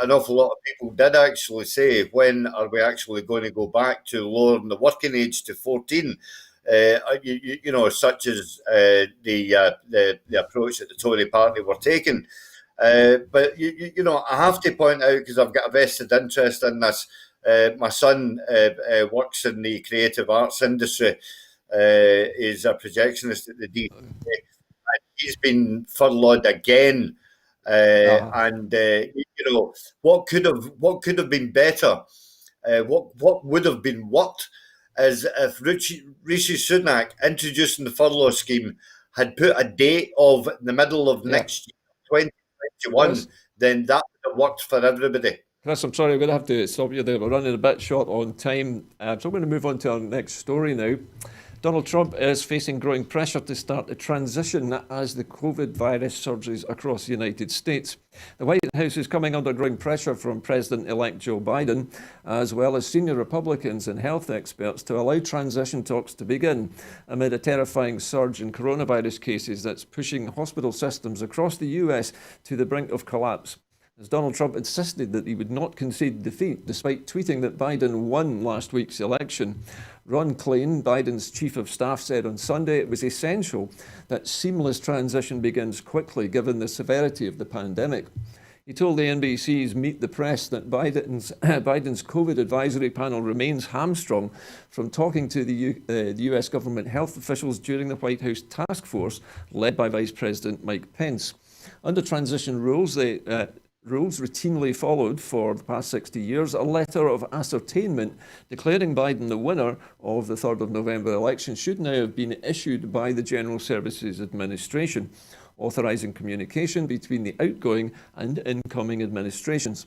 an awful lot of people did actually say, when are we actually going to go back to lowering the working age to 14? Such as the approach that the Tory party were taking. But I have to point out, because I've got a vested interest in this. My son works in the creative arts industry. Is a projectionist at the DCA. He's been furloughed again, and what could have been better? What would have been what? Is if Rishi Sunak introducing the furlough scheme had put a date of the middle of next year, 2021, then that would have worked for everybody. Chris, I'm sorry, I'm going to have to stop you there. We're running a bit short on time. So I'm going to move on to our next story now. Donald Trump is facing growing pressure to start a transition as the COVID virus surges across the United States. The White House is coming under growing pressure from President-elect Joe Biden, as well as senior Republicans and health experts, to allow transition talks to begin amid a terrifying surge in coronavirus cases that's pushing hospital systems across the US to the brink of collapse. As Donald Trump insisted that he would not concede defeat, despite tweeting that Biden won last week's election. Ron Klain, Biden's chief of staff, said on Sunday it was essential that seamless transition begins quickly, given the severity of the pandemic. He told the NBC's Meet the Press that Biden's COVID advisory panel remains hamstrung from talking to the US government health officials during the White House task force led by Vice President Mike Pence. Under transition rules, rules routinely followed for the past 60 years a letter of ascertainment declaring Biden the winner of the 3rd of November election should now have been issued by the General Services Administration, authorising communication between the outgoing and incoming administrations.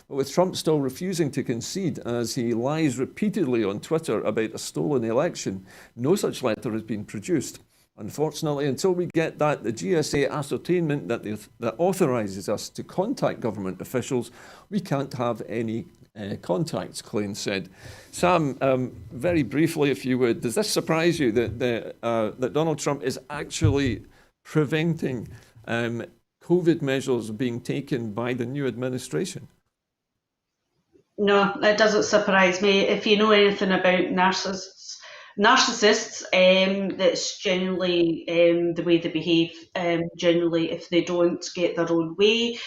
But with Trump still refusing to concede as he lies repeatedly on Twitter about a stolen election, no such letter has been produced. Unfortunately, until we get that, the GSA ascertainment that authorises us to contact government officials, we can't have any contacts, Klain said. Sam, very briefly, if you would, does this surprise you that Donald Trump is actually preventing COVID measures being taken by the new administration? No, it doesn't surprise me. If you know anything about narcissists, that's generally the way they behave. Generally, if they don't get their own way,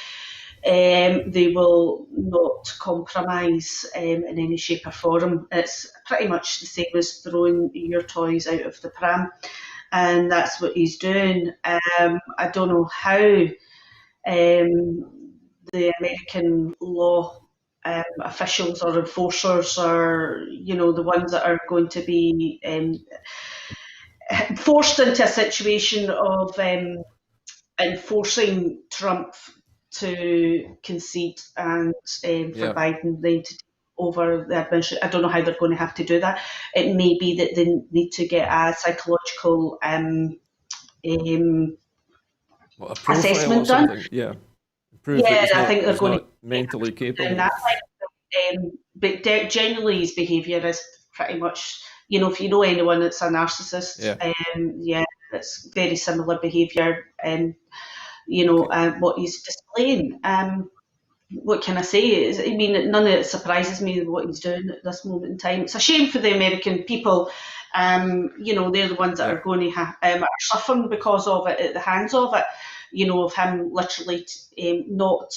they will not compromise in any shape or form. It's pretty much the same as throwing your toys out of the pram. and that's what he's doing. I don't know how the American law officials or enforcers are, the ones that are going to be forced into a situation of enforcing Trump to concede and for Yeah. Biden then to take over the administration. I don't know how they're going to have to do that. It may be that they need to get a psychological What, a profile or assessment done. something? Yeah. Prove that Yeah, I think they're he's going to not mentally do capable. that. But generally, his behaviour is pretty much, if you know anyone that's a narcissist, Yeah. yeah, it's very similar behaviour, Okay. what he's displaying. What can I say? I mean, none of it surprises me what he's doing at this moment in time. It's a shame for the American people. They're the ones that Yeah. are going to are suffering because of it at the hands of it. Of him literally not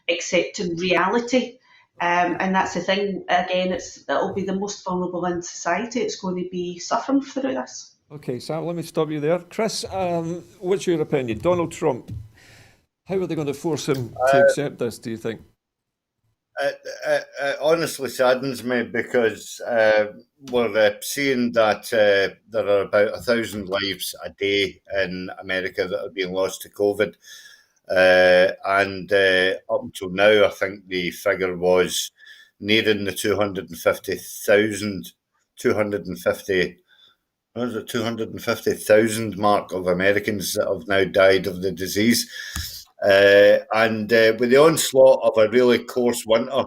accepting reality. And that's the thing. Again, it'll be the most vulnerable in society. It's going to be suffering through this. Okay, Sam, let me stop you there. Chris, what's your opinion? Donald Trump, how are they going to force him to accept this, do you think? It honestly saddens me because we're seeing that there are about 1,000 lives a day in America that are being lost to COVID. And up until now, I think the figure was nearing the 250,000, 250, what is it, 250,000 mark of Americans that have now died of the disease. And with the onslaught of a really coarse winter,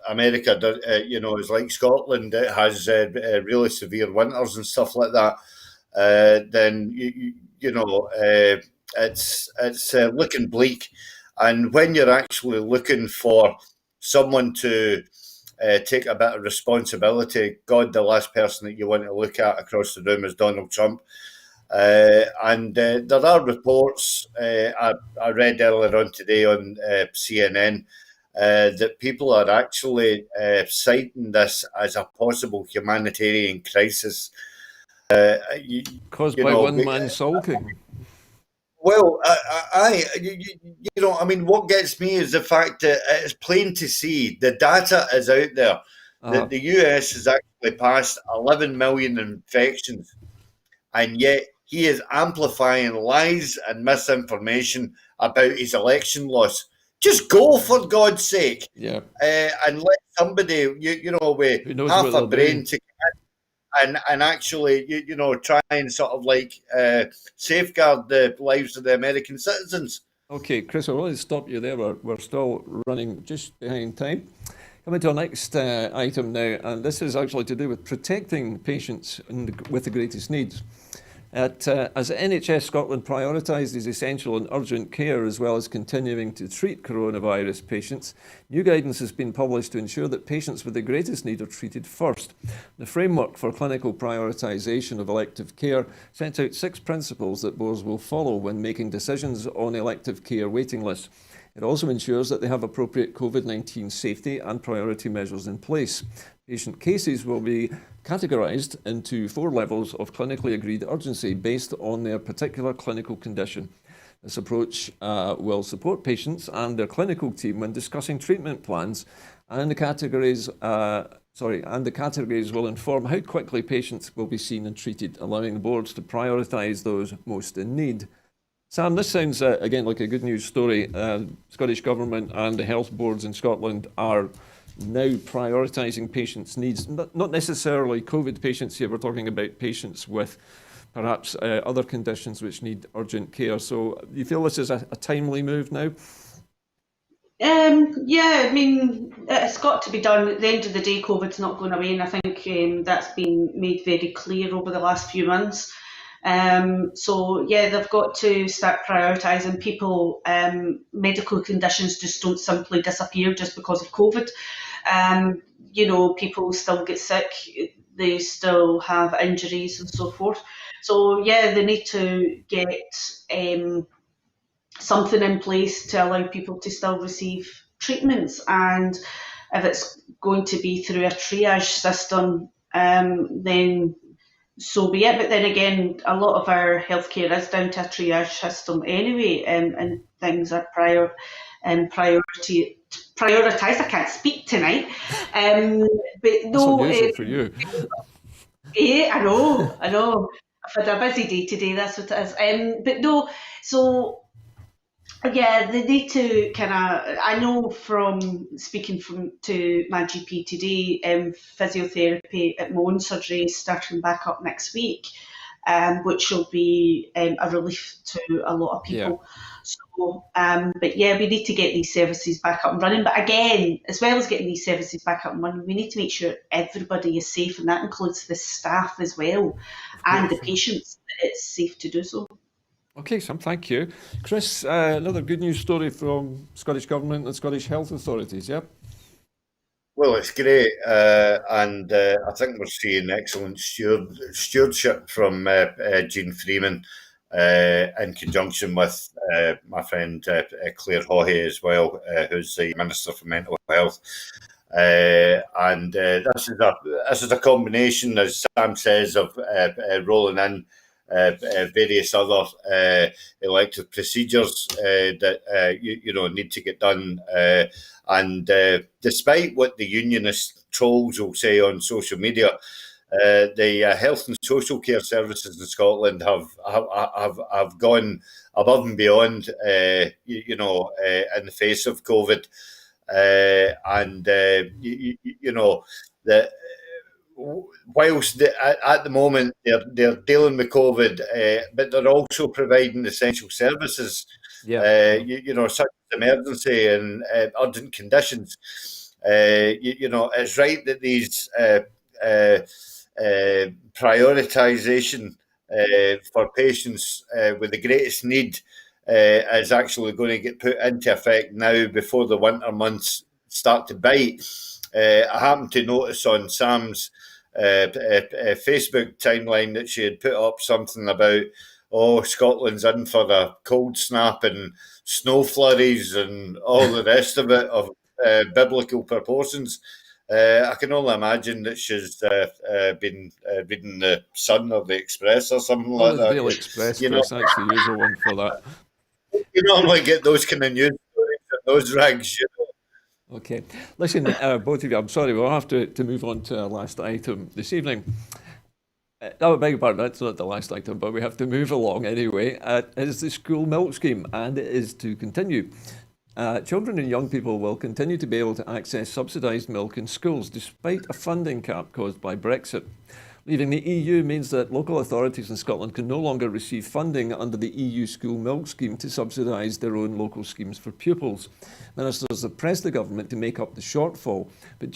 America, is like Scotland. It has really severe winters and stuff like that. Then it's looking bleak. And when you're actually looking for someone to take a bit of responsibility, God, the last person that you want to look at across the room is Donald Trump. And there are reports I read earlier on today on CNN that people are actually citing this as a possible humanitarian crisis. Caused by one man sulking. Well, I mean, what gets me is the fact that it's plain to see the data is out there that the US has actually passed 11 million infections, and yet he is amplifying lies and misinformation about his election loss. Just go, for God's sake. Yeah. And let somebody, with Who knows half what a they're brain doing? to and actually, try and sort of like safeguard the lives of the American citizens. Okay, Chris, I want to stop you there. We're still running just behind time. Coming to our next item now, and this is actually to do with protecting patients with the greatest needs. As NHS Scotland prioritises essential and urgent care as well as continuing to treat coronavirus patients, new guidance has been published to ensure that patients with the greatest need are treated first. The framework for clinical prioritisation of elective care sets out 6 principles that boards will follow when making decisions on elective care waiting lists. It also ensures that they have appropriate COVID-19 safety and priority measures in place. Patient cases will be categorised into 4 levels of clinically agreed urgency based on their particular clinical condition. This approach will support patients and their clinical team when discussing treatment plans, and the categories will inform how quickly patients will be seen and treated, allowing the boards to prioritise those most in need. Sam, this sounds, again, like a good news story. Scottish Government and the health boards in Scotland are now prioritising patients' needs, not necessarily COVID patients here. We're talking about patients with perhaps other conditions which need urgent care. So you feel this is a timely move now? Yeah, I mean, it's got to be done. At the end of the day, COVID's not going away, and I think that's been made very clear over the last few months. So yeah, they've got to start prioritising people. Medical conditions just don't simply disappear just because of COVID. People still get sick, they still have injuries and so forth. So yeah, they need to get something in place to allow people to still receive treatments. And if it's going to be through a triage system, then so be it. But then again, a lot of our healthcare is down to a triage system anyway, and things are prioritised. I can't speak tonight. Um, but That's no, unusual for you. yeah, I know. I've had a busy day today, that's what it is. But no, so yeah, they need to kind of. I know from speaking from to my GP today, physiotherapy at my own surgery is starting back up next week, which will be a relief to a lot of Yeah. people. So, but yeah, we need to get these services back up and running. But again, as well as getting these services back up and running, we need to make sure everybody is safe, and that includes the staff as well, Of and the course. patients. That it's safe to do so. Okay, Sam, thank you. Chris, another good news story from Scottish Government and Scottish health authorities, yep? Well, it's great, and I think we're seeing excellent stewardship from Jean Freeman in conjunction with my friend Claire Haughey as well, who's the Minister for Mental Health. And this is a combination, as Sam says, of rolling in various other elective procedures that need to get done. And despite what the unionist trolls will say on social media, the health and social care services in Scotland have gone above and beyond, in the face of COVID, and the whilst at the moment they're dealing with COVID, but they're also providing essential services, Yeah. such as emergency and urgent conditions. It's right that these prioritisation for patients with the greatest need is actually going to get put into effect now before the winter months start to bite. I happened to notice on Sam's Facebook timeline that she had put up something about, Scotland's in for a cold snap and snow flurries and all the rest of it of biblical proportions. I can only imagine that she's been reading the Sun or the Express or something Oh, like the that. Daily Express, You know, Chris, that's the usual one for that. you normally get those kind of news stories and those rags. Okay. Listen, both of you, I'm sorry, we'll have to move on to our last item this evening. I beg your pardon, that's not the last item, but we have to move along anyway. It is the school milk scheme, and it is to continue. Children and young people will continue to be able to access subsidised milk in schools despite a funding cap caused by Brexit. Leaving the EU means that local authorities in Scotland can no longer receive funding under the EU school milk scheme to subsidise their own local schemes for pupils. Ministers have pressed the government to make up the shortfall, but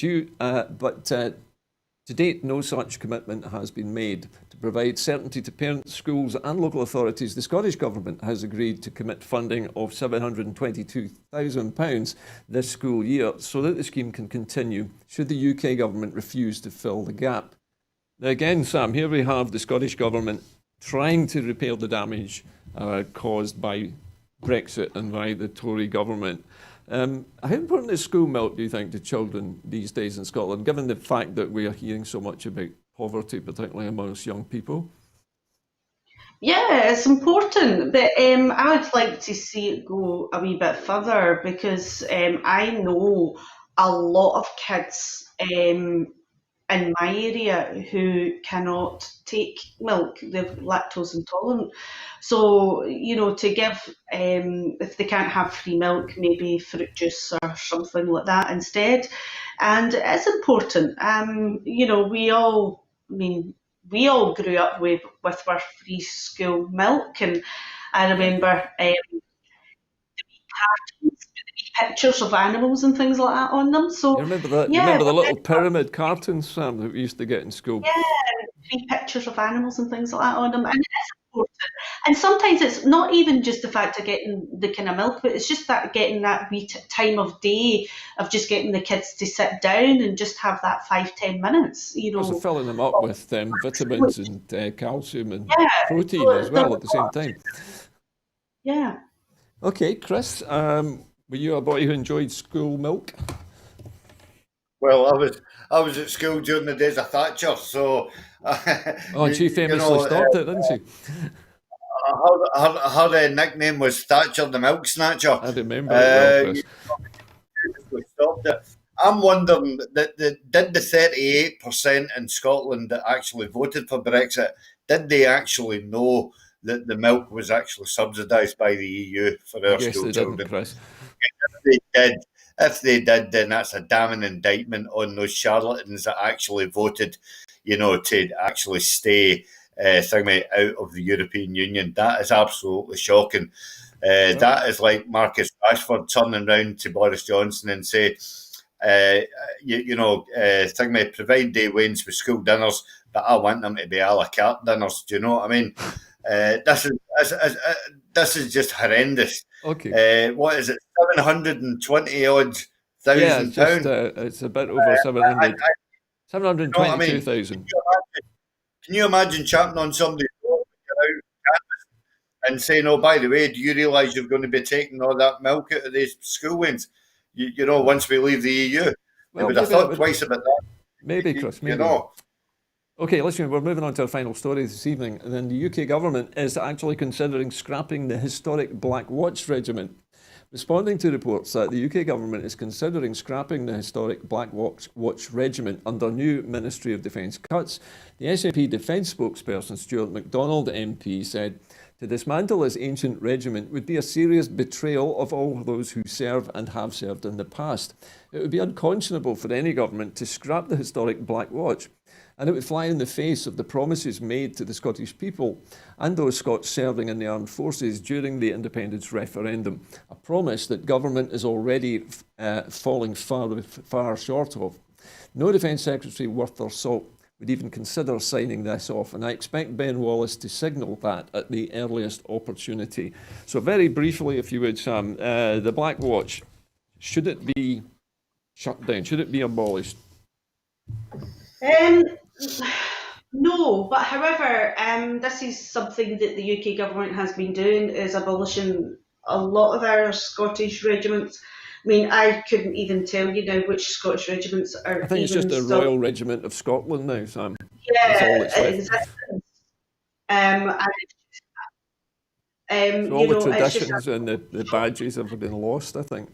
to date, no such commitment has been made. To provide certainty to parents, schools and local authorities, the Scottish Government has agreed to commit funding of £722,000 this school year so that the scheme can continue should the UK Government refuse to fill the gap. Now again, Sam, here we have the Scottish Government trying to repair the damage caused by Brexit and by the Tory government. How important is school milk, do you think, to children these days in Scotland, given the fact that we are hearing so much about poverty, particularly amongst young people? Yeah, it's important, but I would like to see it go a wee bit further because I know a lot of kids in my area who cannot take milk. They're lactose intolerant. So, to give, if they can't have free milk, maybe fruit juice or something like that instead. And it's important. We all grew up with our free school milk, and I Yeah. remember pictures of animals and things like that on them. You So, remember that? You yeah, remember the little pyramid cartoons, Sam, that we used to get in school? yeah, three pictures of animals and things like that on them, and it is important. And sometimes it's not even just the fact of getting the kind of milk, but it's just that getting that wee time of day of just getting the kids to sit down and just have that 5-10 minutes. Also filling them up with vitamins and calcium and Yeah, protein so as well at the same time. yeah. Okay, Chris, were you a boy who enjoyed school milk? Well, I was at school during the days of Thatcher, so Oh, and she you famously know, stopped it, didn't she? her nickname was Thatcher the Milk Snatcher. I remember it well, Chris. We stopped it. I'm wondering did the 38% in Scotland that actually voted for Brexit, did they actually know that the milk was actually subsidised by the EU for I our guess school they didn't, children? Chris. If they did, then that's a damning indictment on those charlatans that actually voted, to actually stay out of the European Union. That is absolutely shocking. That is like Marcus Rashford turning round to Boris Johnson and say, provide day wins with school dinners, but I want them to be a la carte dinners. Do you know what I mean? This is just horrendous. Okay. What is it? 720 odd Yeah, thousand pound. it's a bit over 700. You know what I mean? 722,000. Can you imagine chatting on somebody's phone and saying, "Oh, by the way, do you realise you're going to be taking all that milk out of these school wins? Once we leave the EU." They Well, would have maybe that thought would, twice about that. maybe, Chris, You maybe. know. Okay, listen, we're moving on to our final story this evening. And then the UK government is actually considering scrapping the historic Black Watch regiment. Responding to reports that the UK government is considering scrapping the historic Black Watch regiment under new Ministry of Defence cuts, the SNP Defence spokesperson Stuart MacDonald MP said, to dismantle this ancient regiment would be a serious betrayal of all those who serve and have served in the past. It would be unconscionable for any government to scrap the historic Black Watch, and it would fly in the face of the promises made to the Scottish people and those Scots serving in the armed forces during the independence referendum, a promise that government is already falling far short of. No Defence Secretary worth their salt would even consider signing this off, and I expect Ben Wallace to signal that at the earliest opportunity. So very briefly, if you would, Sam, the Black Watch, should it be shut down? Should it be abolished? No, but however, this is something that the UK government has been doing, is abolishing a lot of our Scottish regiments. I mean, I couldn't even tell you now which Scottish regiments are I think it's even just the still, Royal Regiment of Scotland now, Sam. That's all yeah, that's in left. existence. And So all the it's just traditions and the badges have been lost, I think.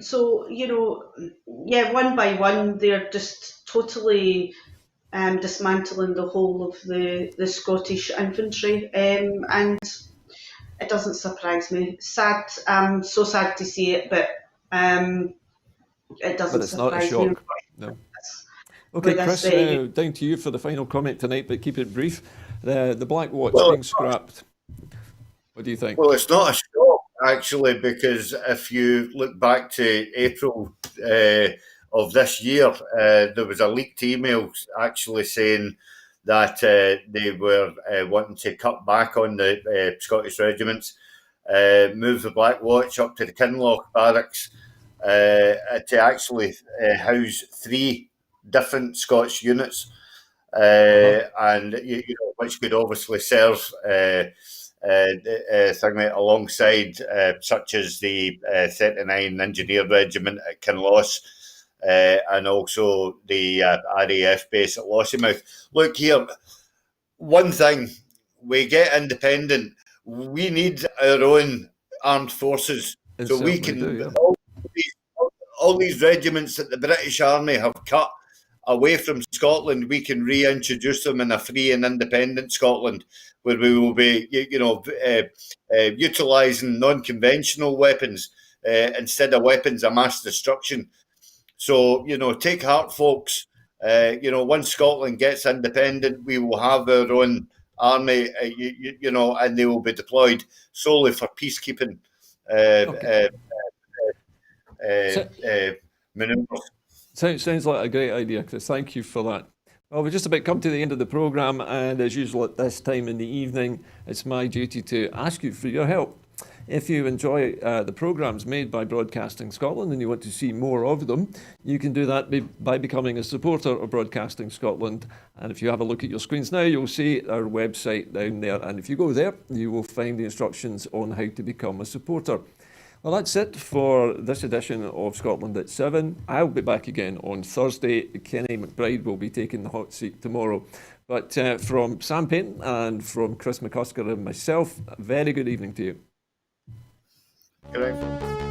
so yeah, one by one, they're just totally dismantling the whole of the Scottish infantry, and it doesn't surprise me. Sad, so sad to see it, but it But doesn't it's not a surprise me. shock. No. Okay, With Chris, this, down to you for the final comment tonight, but keep it brief. The Black Watch Well, being scrapped. What do you think? Well, it's not a shock, actually, because if you look back to April of this year, there was a leaked email actually saying that they were wanting to cut back on the Scottish regiments, move the Black Watch up to the Kinloch barracks to actually house 3 different Scots units, and which could obviously serve alongside such as the 39 Engineer Regiment at Kinloss, and also the RAF base at Lossiemouth. Look here, one thing, we get independent, we need our own armed forces, It so we certainly can do, yeah. all these regiments that the British Army have cut away from Scotland, we can reintroduce them in a free and independent Scotland, where we will be, utilising non-conventional weapons instead of weapons of mass destruction. So, take heart, folks. Once Scotland gets independent, we will have our own army, and they will be deployed solely for peacekeeping Okay. manoeuvres. Sounds like a great idea, Chris. Thank you for that. Well, we've just about come to the end of the programme, and as usual at this time in the evening, it's my duty to ask you for your help. If you enjoy the programmes made by Broadcasting Scotland and you want to see more of them, you can do that by becoming a supporter of Broadcasting Scotland. And if you have a look at your screens now, you'll see our website down there. And if you go there, you will find the instructions on how to become a supporter. Well, that's it for this edition of Scotland at 7. I'll be back again on Thursday. Kenny McBride will be taking the hot seat tomorrow. But from Sam Payne and from Chris McCusker and myself, a very good evening to you. Correct.